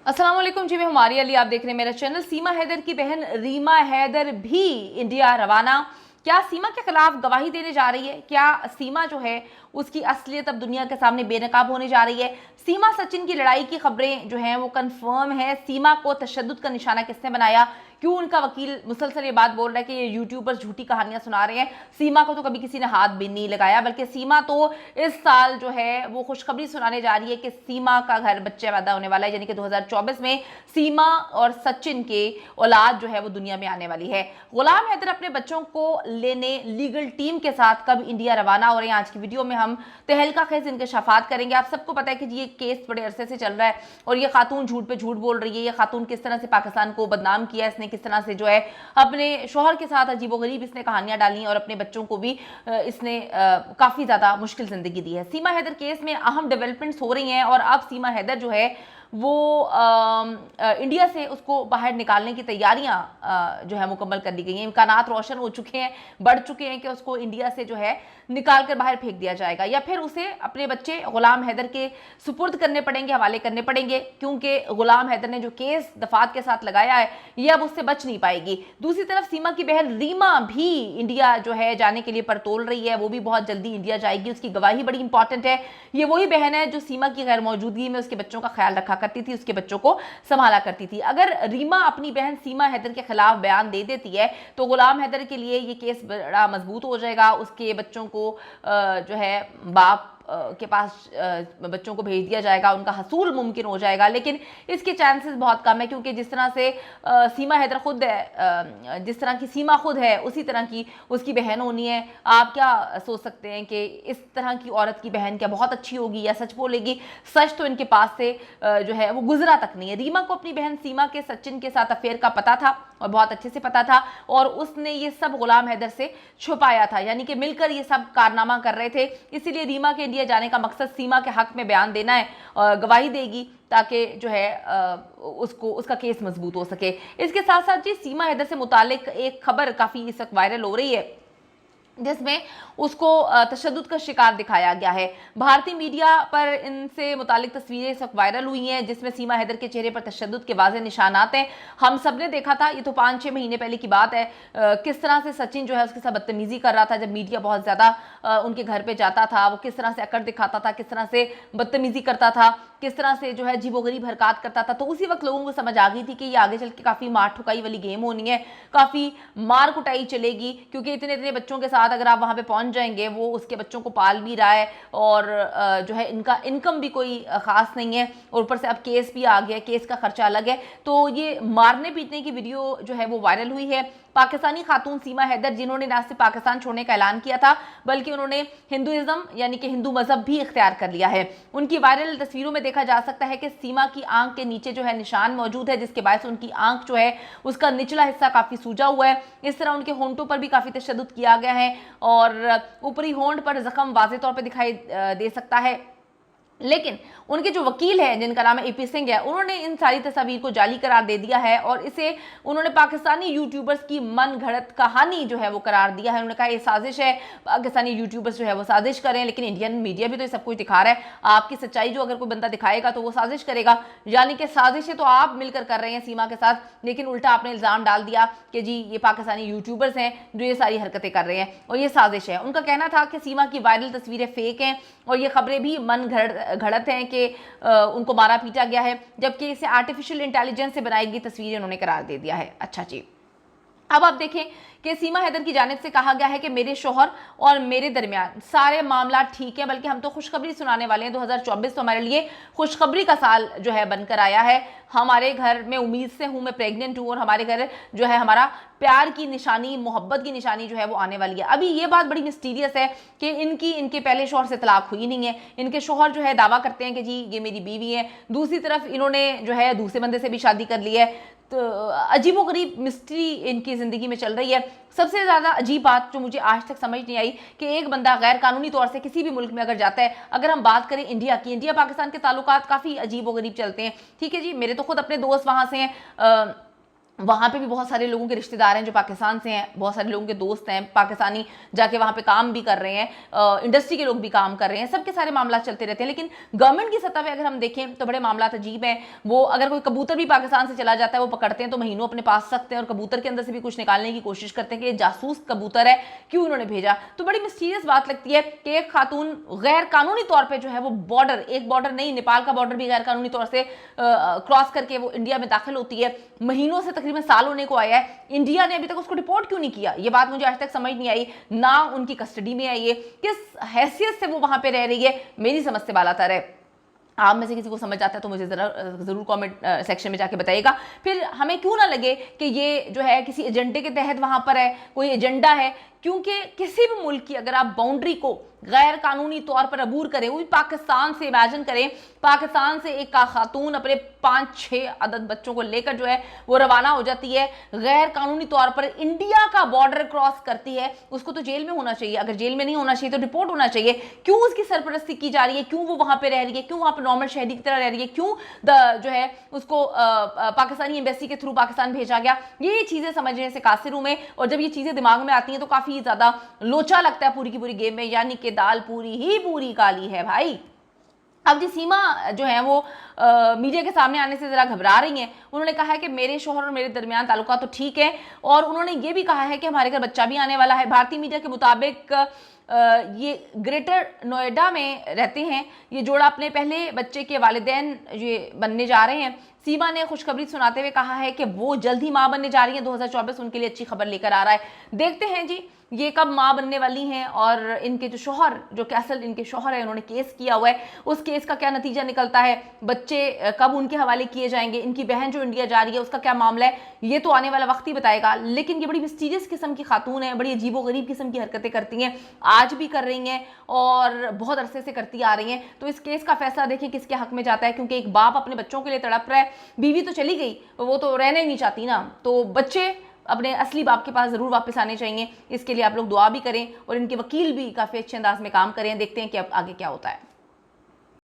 अस्सलाम वालेकुम जी, मैं हमारी अली, आप देख रहे हैं मेरा चैनल। सीमा हैदर की बहन रीमा हैदर भी इंडिया रवाना। क्या सीमा के खिलाफ गवाही देने जा रही है? क्या सीमा जो है उसकी असलियत अब दुनिया के सामने बेनकाब होने जा रही है? सीमा सचिन की लड़ाई की खबरें जो हैं वो कंफर्म है। सीमा को तशद्दुद का निशाना किसने बनाया? क्यों उनका वकील मुसलसल ये बात बोल रहा है कि ये यूट्यूबर्स झूठी कहानियां सुना रहे हैं? सीमा को तो कभी किसी ने हाथ भी नहीं लगाया, बल्कि सीमा तो इस साल जो है वो खुशखबरी सुनाने जा रही है कि सीमा का घर बच्चे पैदा होने वाला है, यानी कि 2024 में सीमा और सचिन के औलाद जो है वो दुनिया में आने वाली है। गुलाम हैदर अपने बच्चों को लेने लीगल टीम के साथ कब इंडिया रवाना हो रहे हैं, आज की वीडियो में हम तहलका खेज इंकशाफात करेंगे। आप सबको पता है कि ये केस बड़े अरसे से चल रहा है और ये खातून झूठ पे झूठ बोल रही है। ये खातून किस तरह से पाकिस्तान को बदनाम किया, इसने किस तरह से जो है अपने शोहर के साथ अजीबोगरीब इसने कहानियां डाली और अपने बच्चों को भी इसने काफी ज्यादा मुश्किल जिंदगी दी है। सीमा हैदर केस में अहम डेवलपमेंट्स हो रही हैं और अब सीमा हैदर जो है वो इंडिया से उसको बाहर निकालने की तैयारियां जो है मुकम्मल कर ली गई हैं। इम्कानात रोशन हो चुके हैं, बढ़ चुके हैं कि उसको इंडिया से जो है निकाल कर बाहर फेंक दिया जाएगा या फिर उसे अपने बच्चे गुलाम हैदर के सुपुर्द करने पड़ेंगे, हवाले करने पड़ेंगे, क्योंकि गुलाम हैदर ने जो केस दफात के साथ लगाया है ये अब उससे बच नहीं पाएगी। दूसरी तरफ सीमा की बहन रीमा भी इंडिया जो है जाने के लिए परतोल रही है, वो भी बहुत जल्दी इंडिया जाएगी। उसकी गवाही बड़ी इंपॉर्टेंट है। ये वही बहन है जो सीमा की गैर मौजूदगी में उसके बच्चों का ख्याल रखा करती थी, उसके बच्चों को संभाला करती थी। अगर रीमा अपनी बहन सीमा हैदर के खिलाफ बयान दे देती है तो गुलाम हैदर के लिए ये केस बड़ा मजबूत हो जाएगा। उसके बच्चों को जो है बाप के पास बच्चों को भेज दिया जाएगा, उनका हसूल मुमकिन हो जाएगा, लेकिन इसके चांसेस बहुत कम है क्योंकि जिस तरह से सीमा हैदर खुद है, जिस तरह की सीमा खुद है उसी तरह की उसकी बहन होनी है। आप क्या सोच सकते हैं कि इस तरह की औरत की बहन क्या बहुत अच्छी होगी या सच बोलेगी? सच तो इनके पास से जो है वो गुजरा तक नहीं है। रीमा को अपनी बहन सीमा के सचिन के साथ अफेयर का पता था और बहुत अच्छे से पता था और उसने ये सब गुलाम हैदर से छुपाया था, यानी कि मिलकर ये सब कारनामा कर रहे थे। इसीलिए रीमा के इंडिया जाने का मकसद सीमा के हक में बयान देना है, गवाही देगी ताकि जो है उसको उसका केस मजबूत हो सके। इसके साथ साथ जी सीमा हैदर से मुतालिक एक खबर काफ़ी इस वक्त वायरल हो रही है जिसमें उसको तशद्दुद का शिकार दिखाया गया है। भारतीय मीडिया पर इनसे मुतालिक तस्वीरें इस वक्त वायरल हुई हैं जिसमें सीमा हैदर के चेहरे पर तशद्दुद के वाज़ेह निशानात हैं। हम सब ने देखा था, ये तो 5-6 महीने पहले की बात है, किस तरह से सचिन जो है उसके साथ बदतमीजी कर रहा था जब मीडिया बहुत ज़्यादा उनके घर पर जाता था। वो किस तरह से अकड़ दिखाता था, किस तरह से बदतमीजी करता था, किस तरह से जो है अजीबोगरीब हरकत करता था। तो उसी वक्त लोगों को समझ आ गई थी कि ये आगे चल के काफ़ी मार ठुकाई वाली गेम होनी है, काफ़ी मार कुटाई चलेगी, क्योंकि इतने इतने बच्चों के साथ अगर आप वहाँ पे पहुँच जाएंगे, वो उसके बच्चों को पाल भी रहा है और जो है इनका इनकम भी कोई ख़ास नहीं है और ऊपर से अब केस भी आ गया, केस का खर्चा अलग है। तो ये मारने पीटने की वीडियो जो है वो वायरल हुई है। पाकिस्तानी खातून सीमा हैदर जिन्होंने ना सिर्फ पाकिस्तान छोड़ने का ऐलान किया था बल्कि उन्होंने हिंदुइज्म यानी कि हिंदू मजहब भी इख्तियार कर लिया है। उनकी वायरल तस्वीरों में देखा जा सकता है कि सीमा की आंख के नीचे जो है निशान मौजूद है जिसके बायस उनकी आंख जो है उसका निचला हिस्सा काफ़ी सूजा हुआ है। इस तरह उनके होंठों पर भी काफ़ी तशद्दुद किया गया है और ऊपरी होंठ पर जख्म वाज़ेह तौर पर दिखाई दे सकता है। लेकिन उनके जो वकील हैं जिनका नाम है AP सिंह है, उन्होंने इन सारी तस्वीर को जाली करार दे दिया है और इसे उन्होंने पाकिस्तानी यूट्यूबर्स की मन घड़त कहानी जो है वो करार दिया है। उन्होंने कहा ये साजिश है, पाकिस्तानी यूट्यूबर्स जो है वो साजिश करें, लेकिन इंडियन मीडिया भी तो ये सब कुछ दिखा रहा है। आपकी सच्चाई जो अगर कोई बंदा दिखाएगा तो वो साजिश करेगा, यानी कि साजिशें तो आप मिलकर कर रहे हैं सीमा के साथ, लेकिन उल्टा आपने इल्ज़ाम डाल दिया कि जी ये पाकिस्तानी यूट्यूबर्स हैं जो ये सारी हरकतें कर रहे हैं और ये साजिश है। उनका कहना था कि सीमा की वायरल तस्वीरें फेक हैं और ये खबरें भी मन घड़त हैं कि उनको मारा पीटा गया है, जबकि इसे आर्टिफिशियल इंटेलिजेंस से बनाई गई तस्वीरें उन्होंने करार दे दिया है। अच्छा जी, अब आप देखें कि सीमा हैदर की जानिब से कहा गया है कि मेरे शोहर और मेरे दरमियान सारे मामला ठीक है, बल्कि हम तो खुशखबरी सुनाने वाले हैं। 2024 तो हमारे लिए खुशखबरी का साल जो है बनकर आया है। हमारे घर में उम्मीद से हूँ, मैं प्रेग्नेंट हूँ और हमारे घर जो है हमारा प्यार की निशानी, मोहब्बत की निशानी जो है वो आने वाली है। अभी ये बात बड़ी मिस्टीरियस है कि इनके पहले शोहर से तलाक हुई नहीं है। इनके शोहर जो है दावा करते हैं कि जी ये मेरी बीवी है, दूसरी तरफ इन्होंने जो है दूसरे बंदे से भी शादी कर ली है। तो अजीबोगरीब मिस्ट्री इनकी ज़िंदगी में चल रही है। सबसे ज़्यादा अजीब बात जो मुझे आज तक समझ नहीं आई कि एक बंदा गैर कानूनी तौर से किसी भी मुल्क में अगर जाता है, अगर हम बात करें इंडिया की, इंडिया पाकिस्तान के ताल्लुकात काफ़ी अजीबोगरीब चलते हैं। ठीक है जी, मेरे तो खुद अपने दोस्त वहाँ से हैं, वहाँ पे भी बहुत सारे लोगों के रिश्तेदार हैं जो पाकिस्तान से हैं, बहुत सारे लोगों के दोस्त हैं पाकिस्तानी जाके वहाँ पे काम भी कर रहे हैं, इंडस्ट्री के लोग भी काम कर रहे हैं, सबके सारे मामला चलते रहते हैं। लेकिन गवर्नमेंट की सतह पे अगर हम देखें तो बड़े मामला अजीब हैं। वो अगर कोई कबूतर भी पाकिस्तान से चला जाता है वो पकड़ते हैं तो महीनों अपने पास रखते हैं और कबूतर के अंदर से भी कुछ निकालने की कोशिश करते हैं कि ये जासूस कबूतर है, क्यों उन्होंने भेजा। तो बड़ी मिस्टीरियस बात लगती है कि एक खातून गैर कानूनी तौर पर जो है वो बॉर्डर, एक बॉर्डर नहीं नेपाल का बॉर्डर भी गैर कानूनी तौर से क्रॉस करके वो इंडिया में दाखिल होती है। महीनों से तकरीबन साल होने को आया है, इंडिया ने अभी तक उसको रिपोर्ट क्यों नहीं किया, ये बात मुझे आज तक समझ नहीं आई। ना उनकी कस्टडी में आई है, किस हैसियत से वो वहां पे रह रही है, मेरी समझ से बालातर है। आप में से किसी को समझ आता है तो मुझे जरूर कमेंट सेक्शन में जाके बताइएगा। फिर हमें क्यों ना लगे कि ये जो है किसी एजेंडे के तहत वहां पर है, कोई एजेंडा है, क्योंकि किसी भी मुल्क की अगर आप बाउंड्री को गैर कानूनी तौर पर अबूर करें, वो भी पाकिस्तान से, इमेजिन करें पाकिस्तान से एक खातून अपने 5-6 अदद बच्चों को लेकर जो है वो रवाना हो जाती है, गैर कानूनी तौर पर इंडिया का बॉर्डर क्रॉस करती है, उसको तो जेल में होना चाहिए। अगर जेल में नहीं होना चाहिए तो रिपोर्ट होना चाहिए। क्यों उसकी सरपरस्ती की जा रही है, क्यों वो वहां पर रह रही है, क्यों वहां पर नॉर्मल शहरी की तरह रह रही है, क्यों जो है उसको पाकिस्तानी एम्बेसी के थ्रू पाकिस्तान भेजा गया, ये चीजें समझने से कासिर हूं मैं। और जब ये चीजें दिमाग में आती हैं तो काफी ज्यादा लोचा लगता है पूरी की पूरी गेम में, यानी कि दाल पूरी ही पूरी काली है भाई। अब जी सीमा जो है वो मीडिया के सामने आने से जरा घबरा रही हैं। उन्होंने कहा है कि मेरे शोहर और मेरे दरमियान ताल्लुकात तो ठीक है, और उन्होंने ये भी कहा है कि हमारे घर बच्चा भी आने वाला है। भारतीय मीडिया के मुताबिक ये ग्रेटर नोएडा में रहते हैं, ये जोड़ा अपने पहले बच्चे के वालिदैन ये बनने जा रहे हैं। सीमा ने खुशखबरी सुनाते हुए कहा है कि वो जल्द ही मां बनने जा रही हैं, 2024 उनके लिए अच्छी खबर लेकर आ रहा है। देखते हैं जी ये कब मां बनने वाली हैं, और इनके जो शोहर, जो कैसल इनके शोहर है, उन्होंने केस किया हुआ है, उस केस का क्या नतीजा निकलता है, बच्चे कब उनके हवाले किए जाएंगे, इनकी बहन जो इंडिया जा रही है उसका क्या मामला है, ये तो आने वाला वक्त ही बताएगा। लेकिन ये बड़ी मिस्टीरियस किस्म की खातून है, बड़ी अजीबोगरीब किस्म की हरकतें करती हैं, आज भी कर रही हैं और बहुत अरसे से करती आ रही हैं। तो इस केस का फैसला देखिए किसके हक में जाता है, क्योंकि एक बाप अपने बच्चों के लिए तड़प रहा है, बीवी तो चली गई, वो तो रहने नहीं चाहती ना, तो बच्चे अपने असली बाप के पास जरूर वापस आने चाहिए। इसके लिए आप लोग दुआ भी करें और इनके वकील भी काफ़ी अच्छे अंदाज में काम करें। देखते हैं कि अब आगे क्या होता है।